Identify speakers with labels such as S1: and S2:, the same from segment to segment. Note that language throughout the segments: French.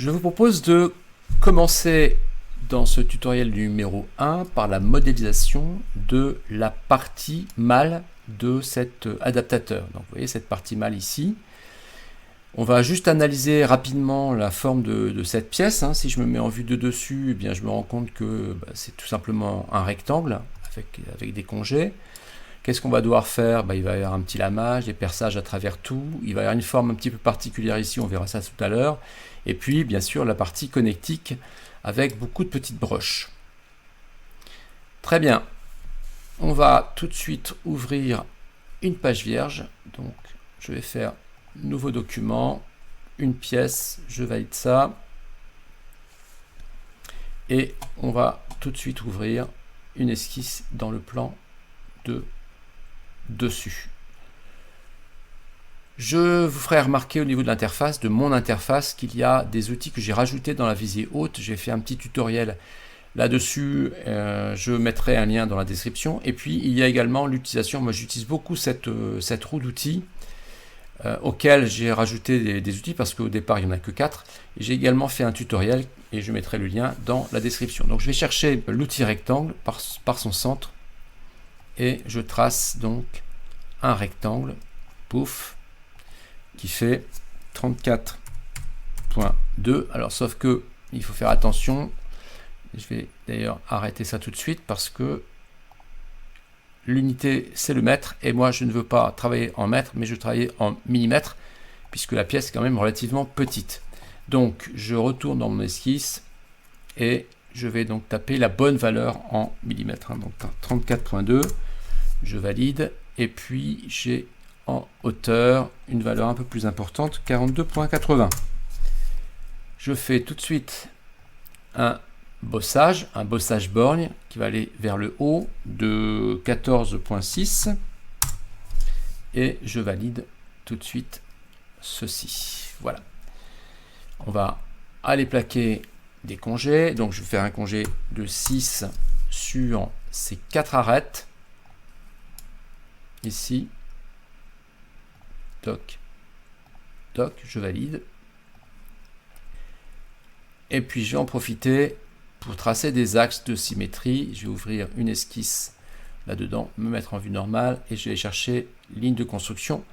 S1: Je vous propose de commencer dans ce tutoriel numéro 1 par la modélisation de la partie mâle de cet adaptateur. Donc vous voyez cette partie mâle ici. On va juste analyser rapidement la forme de cette pièce. Si je me mets en vue de dessus, eh bien, je me rends compte que c'est tout simplement un rectangle avec des congés. Qu'est-ce qu'on va devoir faire? Il va y avoir un petit lamage, des perçages à travers tout. Il va y avoir une forme un petit peu particulière ici, on verra ça tout à l'heure. Et puis, bien sûr, la partie connectique avec beaucoup de petites broches. Très bien. On va tout de suite ouvrir une page vierge. Donc, je vais faire nouveau document, une pièce, je valide ça. Et on va tout de suite ouvrir une esquisse dans le plan de dessus. Je vous ferai remarquer au niveau de l'interface, de mon interface, qu'il y a des outils que j'ai rajoutés dans la visée haute. J'ai fait un petit tutoriel là-dessus, je mettrai un lien dans la description. Et puis il y a également l'utilisation, moi j'utilise beaucoup cette roue d'outils auquel j'ai rajouté des outils parce qu'au départ il n'y en a que 4. J'ai également fait un tutoriel et je mettrai le lien dans la description. Donc je vais chercher l'outil rectangle par son centre et je trace donc un rectangle, pouf, qui fait 34.2. Alors sauf que il faut faire attention, je vais d'ailleurs arrêter ça tout de suite parce que l'unité c'est le mètre et moi je ne veux pas travailler en mètres mais je veux travailler en millimètres puisque la pièce est quand même relativement petite. Donc je retourne dans mon esquisse et je vais donc taper la bonne valeur en millimètres, donc 34.2, je valide et puis j'ai en hauteur une valeur un peu plus importante, 42.80. Je fais tout de suite un bossage borgne qui va aller vers le haut de 14.6 et je valide tout de suite ceci. Voilà. On va aller plaquer des congés. Donc je vais faire un congé de 6 sur ces 4 arêtes. Ici. Toc. Toc, je valide. Et puis je vais en profiter pour tracer des axes de symétrie. Je vais ouvrir une esquisse là-dedans, me mettre en vue normale et je vais aller chercher ligne de construction.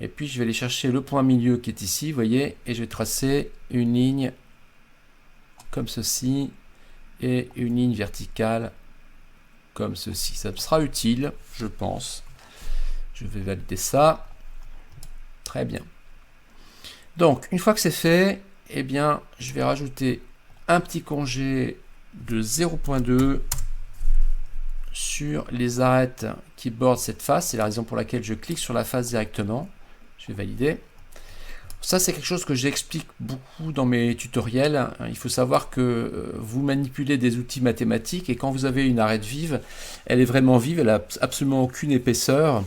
S1: Et puis je vais aller chercher le point milieu qui est ici, vous voyez, et je vais tracer une ligne comme ceci et une ligne verticale comme ceci. Ça me sera utile, je pense. Je vais valider ça. Très bien. Donc, une fois que c'est fait, eh bien, je vais rajouter un petit congé de 0.2 sur les arêtes qui bordent cette face. C'est la raison pour laquelle je clique sur la face directement. Je vais valider. Ça, c'est quelque chose que j'explique beaucoup dans mes tutoriels. Il faut savoir que vous manipulez des outils mathématiques et quand vous avez une arête vive, elle est vraiment vive, elle n'a absolument aucune épaisseur.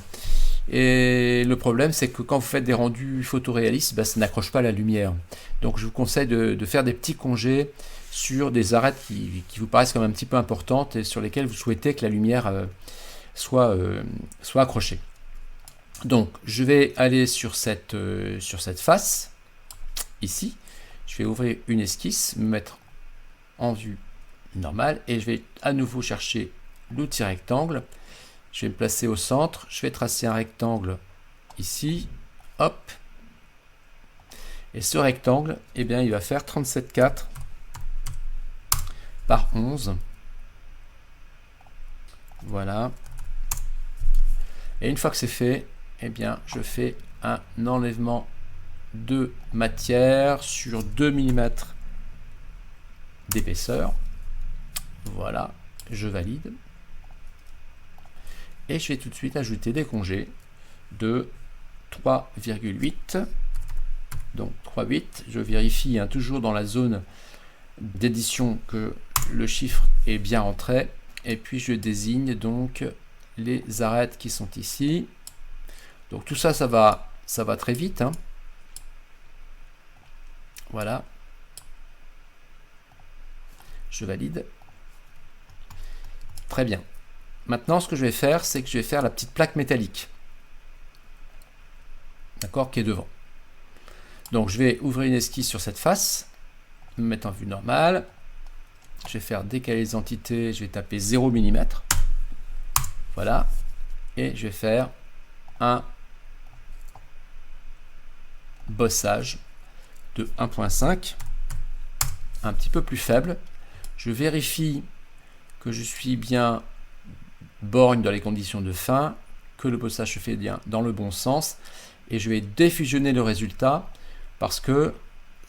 S1: Et le problème, c'est que quand vous faites des rendus photoréalistes, ça n'accroche pas la lumière. Donc je vous conseille de faire des petits congés sur des arêtes qui vous paraissent comme un petit peu importantes et sur lesquelles vous souhaitez que la lumière soit accrochée. Donc je vais aller sur cette face, ici. Je vais ouvrir une esquisse, me mettre en vue normale et je vais à nouveau chercher l'outil rectangle. Je vais me placer au centre, je vais tracer un rectangle ici, hop. Et ce rectangle, eh bien, il va faire 37,4 par 11. Voilà. Et une fois que c'est fait, eh bien, je fais un enlèvement de matière sur 2 mm d'épaisseur. Voilà, je valide. Et je vais tout de suite ajouter des congés de 3,8. Donc 3,8. Je vérifie toujours dans la zone d'édition que le chiffre est bien rentré. Et puis je désigne donc les arêtes qui sont ici. Donc tout ça, ça va très vite. Voilà. Je valide. Très bien. Maintenant, ce que je vais faire, c'est que je vais faire la petite plaque métallique. D'accord, qui est devant. Donc je vais ouvrir une esquisse sur cette face. me mettre en vue normale. Je vais faire décaler les entités, je vais taper 0 mm. Voilà. Et je vais faire un bossage de 1.5, un petit peu plus faible. Je vérifie que je suis bien borgne dans les conditions de fin, que le bossage se fait bien dans le bon sens, et je vais défusionner le résultat parce que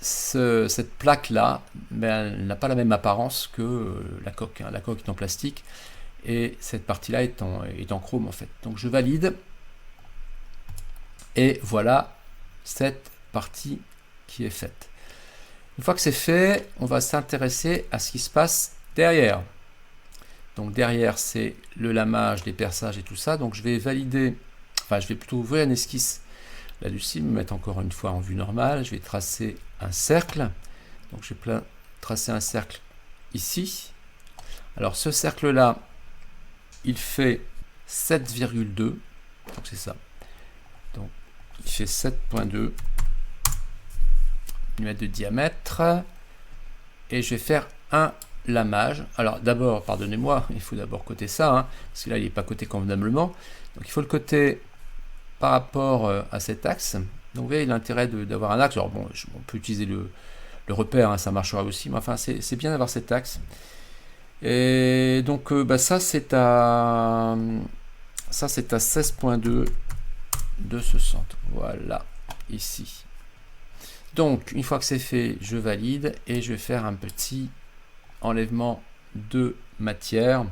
S1: cette plaque là, elle n'a pas la même apparence que la coque. La coque est en plastique et cette partie là est en chrome en fait. Donc je valide et voilà cette partie qui est faite. Une fois que c'est fait, on va s'intéresser à ce qui se passe derrière. Donc derrière, c'est le lamage, les perçages et tout ça. Donc je vais valider, enfin je vais plutôt ouvrir une esquisse là-dessus, me mettre encore une fois en vue normale. Je vais tracer un cercle. Donc je vais tracer un cercle ici. Alors ce cercle-là, il fait 7,2. Donc c'est ça. Donc il fait 7,2 mm de diamètre. Et je vais faire un lamage. Alors d'abord, pardonnez-moi, il faut d'abord coter ça, hein, parce que là il n'est pas coté convenablement. Donc il faut le coter par rapport à cet axe. Donc vous voyez l'intérêt d'avoir un axe. Alors bon, on peut utiliser le repère, hein, ça marchera aussi, mais enfin c'est bien d'avoir cet axe. Et donc ça c'est à 16,2 de ce centre. Voilà, ici. Donc une fois que c'est fait, je valide et je vais faire un petit enlèvement de matière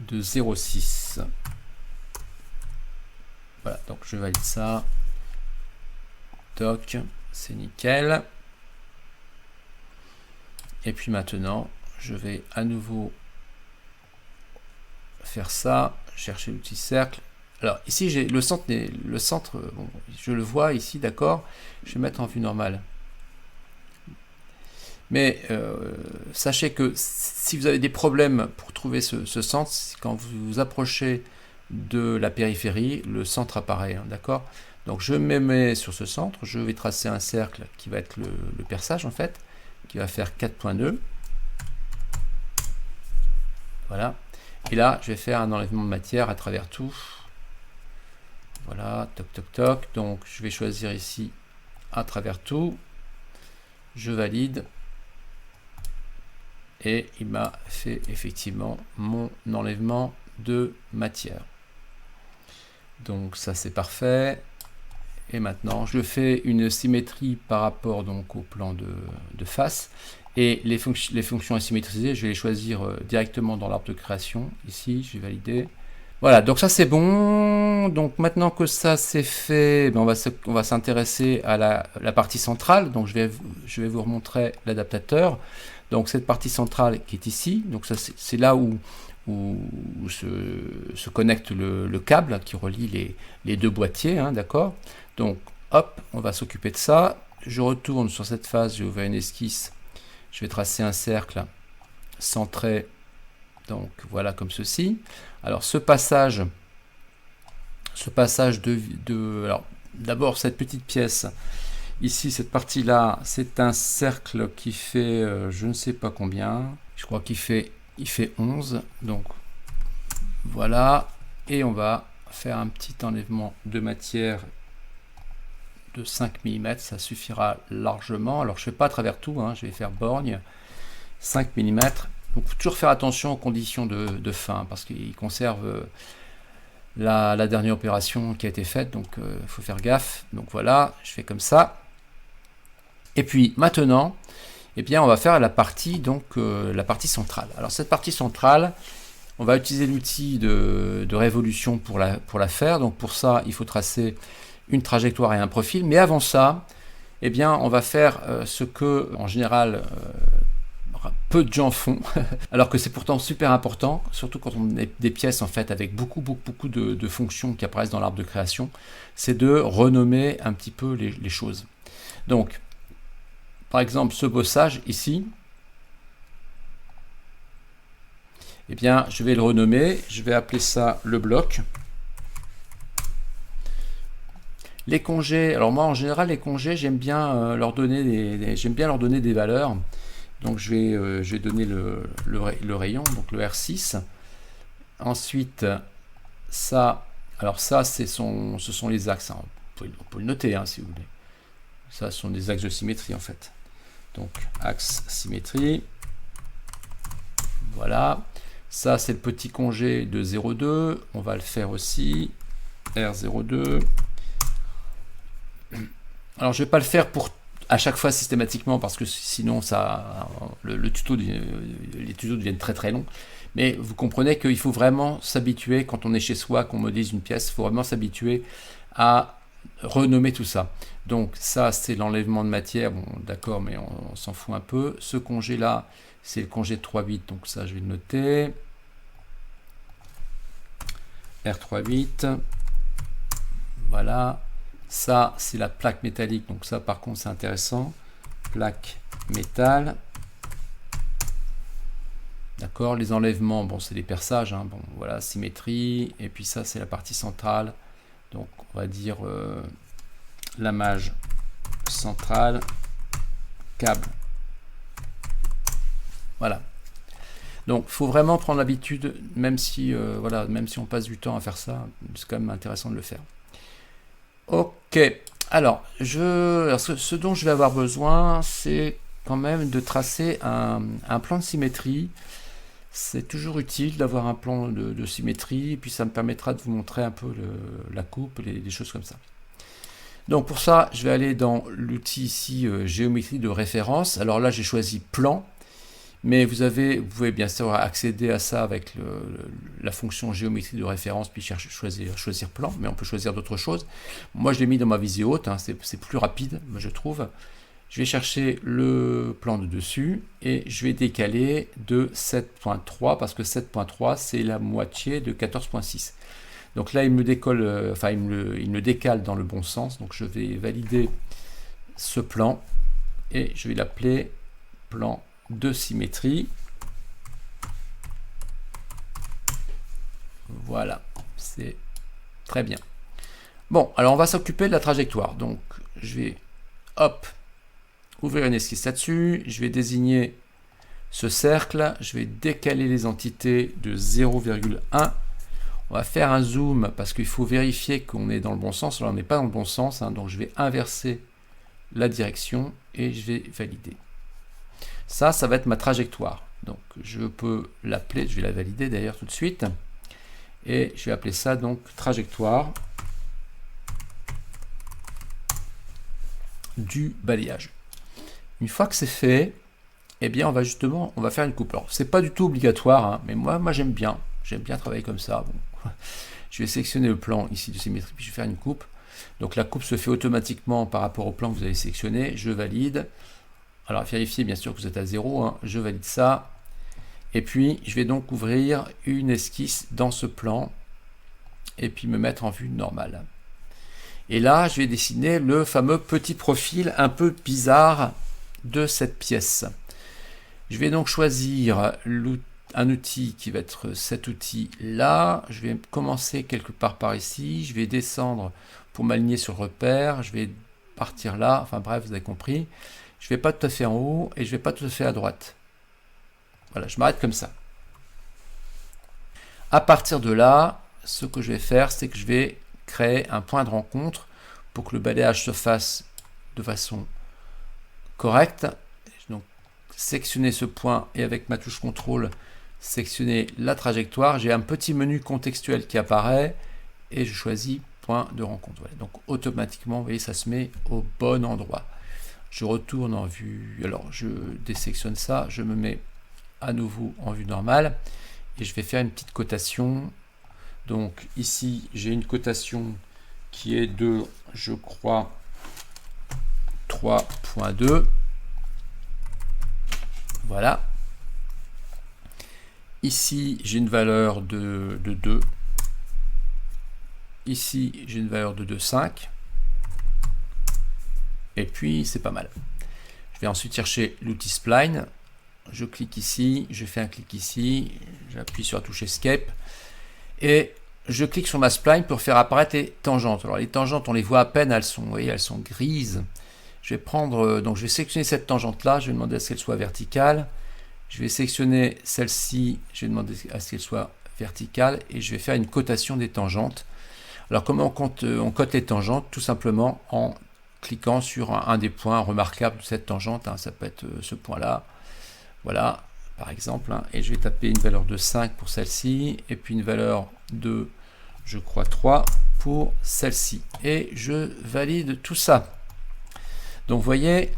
S1: de 0,6. Voilà, donc je valide ça. Toc, c'est nickel. Et puis maintenant, je vais à nouveau faire ça, chercher l'outil cercle. Alors ici, j'ai le centre, bon, je le vois ici, d'accord. Je vais mettre en vue normale. Mais sachez que si vous avez des problèmes pour trouver ce centre, quand vous vous approchez de la périphérie, le centre apparaît, hein, d'accord. Donc je me mets sur ce centre, je vais tracer un cercle qui va être le perçage en fait, qui va faire 4,2. Voilà. Et là, je vais faire un enlèvement de matière à travers tout. Voilà, toc toc toc. Donc je vais choisir ici à travers tout. Je valide. Et il m'a fait effectivement mon enlèvement de matière. Donc ça c'est parfait. Et maintenant je fais une symétrie par rapport donc au plan de face. Et les fonctions asymétrisées, je vais les choisir directement dans l'arbre de création. Ici, je vais valider. Voilà, donc ça c'est bon. Donc maintenant que ça c'est fait, on va s'intéresser à la partie centrale. Donc je vais vous remontrer l'adaptateur. Donc cette partie centrale qui est ici, donc ça c'est là où se connecte le câble qui relie les deux boîtiers, hein, d'accord. Donc hop, on va s'occuper de ça. Je retourne sur cette phase, j'ai ouvert une esquisse, je vais tracer un cercle centré, donc voilà comme ceci. Alors ce passage alors d'abord cette petite pièce. Ici, cette partie-là, c'est un cercle qui fait je ne sais pas combien. Je crois qu'il fait 11. Donc, voilà. Et on va faire un petit enlèvement de matière de 5 mm. Ça suffira largement. Alors, je ne fais pas à travers tout. Hein, je vais faire borgne. 5 mm. Donc, il faut toujours faire attention aux conditions de fin parce qu'il conserve la dernière opération qui a été faite. Donc, il faut faire gaffe. Donc, voilà. Je fais comme ça. Et puis maintenant, eh bien, on va faire la partie centrale. Alors cette partie centrale, on va utiliser l'outil de révolution pour la faire. Donc pour ça, il faut tracer une trajectoire et un profil. Mais avant ça, eh bien, on va faire ce que, en général, peu de gens font, alors que c'est pourtant super important, surtout quand on a des pièces en fait avec beaucoup de fonctions qui apparaissent dans l'arbre de création, c'est de renommer un petit peu les choses. Donc, par exemple, ce bossage ici, eh bien, je vais le renommer. Je vais appeler ça le bloc. Les congés, alors moi en général les congés j'aime bien leur donner des valeurs. Donc je vais donner le rayon, donc le R6. Ensuite ça, alors ça ce sont les axes, hein. On peut le noter hein, si vous voulez. Ça ce sont des axes de symétrie en fait. Donc axe symétrie. Voilà. Ça c'est le petit congé de 0,2. On va le faire aussi. R02. Alors je vais pas le faire pour à chaque fois systématiquement parce que sinon ça les tutos deviennent très très longs. Mais vous comprenez qu'il faut vraiment s'habituer quand on est chez soi, qu'on modélise une pièce, il faut vraiment s'habituer à renommer tout ça. Donc ça c'est l'enlèvement de matière, bon d'accord, mais on s'en fout un peu. Ce congé là, c'est le congé de 3 bits, donc ça je vais le noter. R3 bits. Voilà. Ça, c'est la plaque métallique. Donc ça, par contre, c'est intéressant. Plaque métal. D'accord. Les enlèvements, bon, c'est des perçages. Hein. Bon, voilà, symétrie. Et puis ça, c'est la partie centrale. Donc, on va dire lamage central. Câble. Voilà. Donc, il faut vraiment prendre l'habitude, même si, voilà, même si on passe du temps à faire ça, c'est quand même intéressant de le faire. Ok, alors, ce dont je vais avoir besoin, c'est quand même de tracer un plan de symétrie. C'est toujours utile d'avoir un plan de symétrie, et puis ça me permettra de vous montrer un peu la coupe, les choses comme ça. Donc pour ça, je vais aller dans l'outil ici, géométrie de référence. Alors là, j'ai choisi plan. Mais vous pouvez bien sûr accéder à ça avec la fonction géométrie de référence, puis choisir plan, mais on peut choisir d'autres choses. Moi, je l'ai mis dans ma visée haute, hein, c'est plus rapide, moi, je trouve. Je vais chercher le plan de dessus et je vais décaler de 7.3 parce que 7.3 c'est la moitié de 14.6. Donc là, il me décale dans le bon sens. Donc je vais valider ce plan et je vais l'appeler plan de symétrie. Voilà, c'est très bien. Bon, alors on va s'occuper de la trajectoire. Donc je vais ouvrir une esquisse là-dessus. Je vais désigner ce cercle. Je vais décaler les entités de 0,1. On va faire un zoom parce qu'il faut vérifier qu'on est dans le bon sens. Alors on n'est pas dans le bon sens, hein, donc je vais inverser la direction et je vais valider. Ça va être ma trajectoire. Donc je peux l'appeler, je vais la valider d'ailleurs tout de suite. Et je vais appeler ça donc trajectoire du balayage. Une fois que c'est fait, eh bien on va faire une coupe. Alors c'est pas du tout obligatoire, hein, mais moi j'aime bien travailler comme ça. Bon. Je vais sélectionner le plan ici de symétrie, puis je vais faire une coupe. Donc la coupe se fait automatiquement par rapport au plan que vous avez sélectionné. Je valide. Alors vérifiez bien sûr que vous êtes à 0, hein. Je valide ça. Et puis je vais donc ouvrir une esquisse dans ce plan et puis me mettre en vue normale. Et là, je vais dessiner le fameux petit profil un peu bizarre de cette pièce. Je vais donc choisir un outil qui va être cet outil-là. Je vais commencer quelque part par ici. Je vais descendre pour m'aligner sur le repère. Je vais partir là. Enfin bref, vous avez compris. Je ne vais pas tout à fait en haut et je ne vais pas tout à fait à droite. Voilà, je m'arrête comme ça. À partir de là, ce que je vais faire, c'est que je vais créer un point de rencontre pour que le balayage se fasse de façon correcte. Donc, sectionner ce point et avec ma touche contrôle, sectionner la trajectoire. J'ai un petit menu contextuel qui apparaît et je choisis point de rencontre. Voilà. Donc, automatiquement, vous voyez, ça se met au bon endroit. Je retourne en vue. Alors, je désectionne ça. Je me mets à nouveau en vue normale et je vais faire une petite cotation. Donc ici j'ai une cotation qui est de, je crois, 3.2. Voilà. Ici j'ai une valeur de 2. Ici j'ai une valeur de 2,5. Et puis c'est pas mal. Je vais ensuite chercher l'outil spline. Je clique ici, je fais un clic ici, j'appuie sur la touche Escape et je clique sur ma spline pour faire apparaître les tangentes. Alors les tangentes, on les voit à peine, elles sont, vous voyez, elles sont grises. Je vais prendre, donc je vais sélectionner cette tangente-là, je vais demander à ce qu'elle soit verticale. Je vais sélectionner celle-ci, je vais demander à ce qu'elle soit verticale et je vais faire une cotation des tangentes. Alors comment on cote les tangentes? Tout simplement en cliquant sur un des points remarquables de cette tangente. Hein. Ça peut être ce point-là. Voilà, par exemple. Hein. Et je vais taper une valeur de 5 pour celle-ci et puis une valeur de, je crois, 3 pour celle-ci. Et je valide tout ça. Donc vous voyez,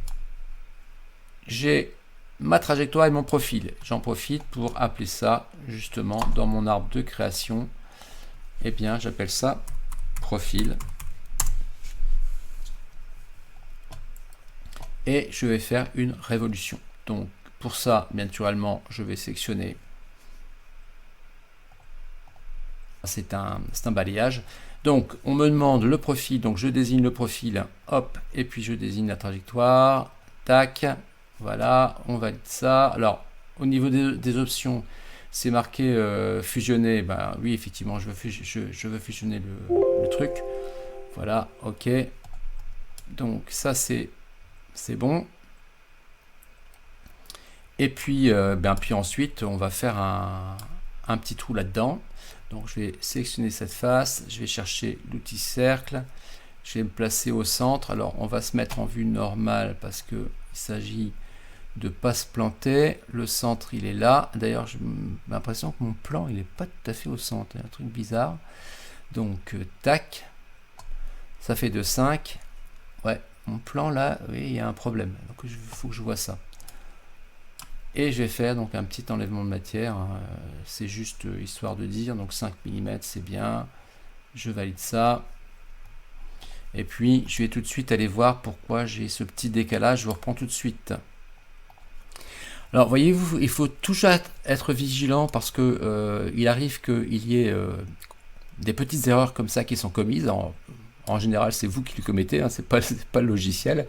S1: j'ai ma trajectoire et mon profil. J'en profite pour appeler ça justement dans mon arbre de création. Eh bien, j'appelle ça profil. Et je vais faire une révolution. Donc pour ça, bien naturellement, je vais sélectionner. C'est un balayage. Donc, on me demande le profil, donc je désigne le profil, hop, et puis je désigne la trajectoire, tac, voilà, on valide ça. Alors, au niveau des options, c'est marqué fusionner, ben oui, effectivement, je veux fusionner le truc, voilà, ok, donc ça c'est bon. Et puis, puis ensuite, on va faire un petit trou là-dedans. Donc je vais sélectionner cette face, je vais chercher l'outil cercle, je vais me placer au centre. Alors on va se mettre en vue normale parce qu'il s'agit de ne pas se planter. Le centre il est là. D'ailleurs j'ai l'impression que mon plan il n'est pas tout à fait au centre, il y a un truc bizarre. Donc tac, ça fait de 5. Ouais, mon plan là, oui il y a un problème. Donc il faut que je vois ça. Et je vais faire donc un petit enlèvement de matière, hein. C'est juste histoire de dire, donc 5 mm c'est bien, je valide ça. Et puis je vais tout de suite aller voir pourquoi j'ai ce petit décalage, je vous reprends tout de suite. Alors voyez-vous, il faut toujours être vigilant parce que il arrive qu'il y ait des petites erreurs comme ça qui sont commises. En général c'est vous qui le commettez, hein, c'est pas le logiciel.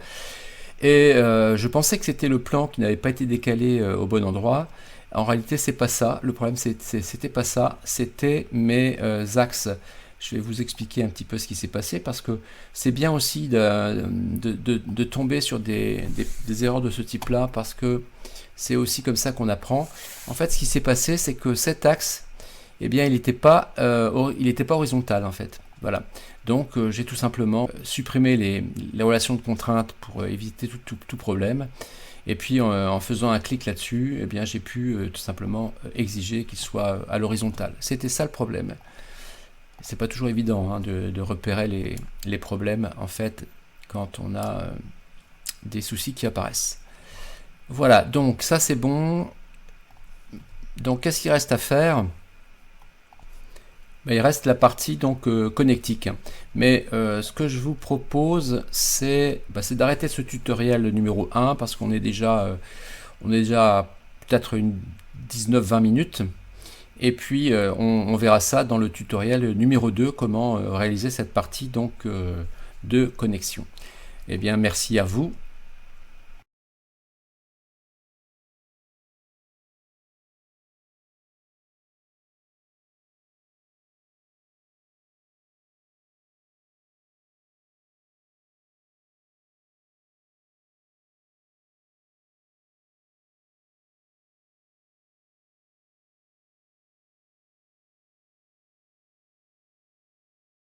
S1: Et je pensais que c'était le plan qui n'avait pas été décalé au bon endroit. En réalité, c'est pas ça. Le problème, c'était pas ça. C'était mes axes. Je vais vous expliquer un petit peu ce qui s'est passé parce que c'est bien aussi de tomber sur des erreurs de ce type-là parce que c'est aussi comme ça qu'on apprend. En fait, ce qui s'est passé, c'est que cet axe, eh bien, il n'était pas horizontal en fait. Voilà. Donc j'ai tout simplement supprimé les relations de contrainte pour éviter tout problème. Et puis en faisant un clic là-dessus, eh bien j'ai pu tout simplement exiger qu'il soit à l'horizontale. C'était ça le problème. C'est pas toujours évident hein, de repérer les problèmes en fait quand on a des soucis qui apparaissent. Voilà, donc ça c'est bon. Donc qu'est-ce qu'il reste à faire? Il reste la partie donc connectique. Mais ce que je vous propose, c'est d'arrêter ce tutoriel numéro 1 parce qu'on est déjà, peut-être une 19-20 minutes. Et puis on verra ça dans le tutoriel numéro 2, comment réaliser cette partie donc de connexion. Eh bien, merci à vous.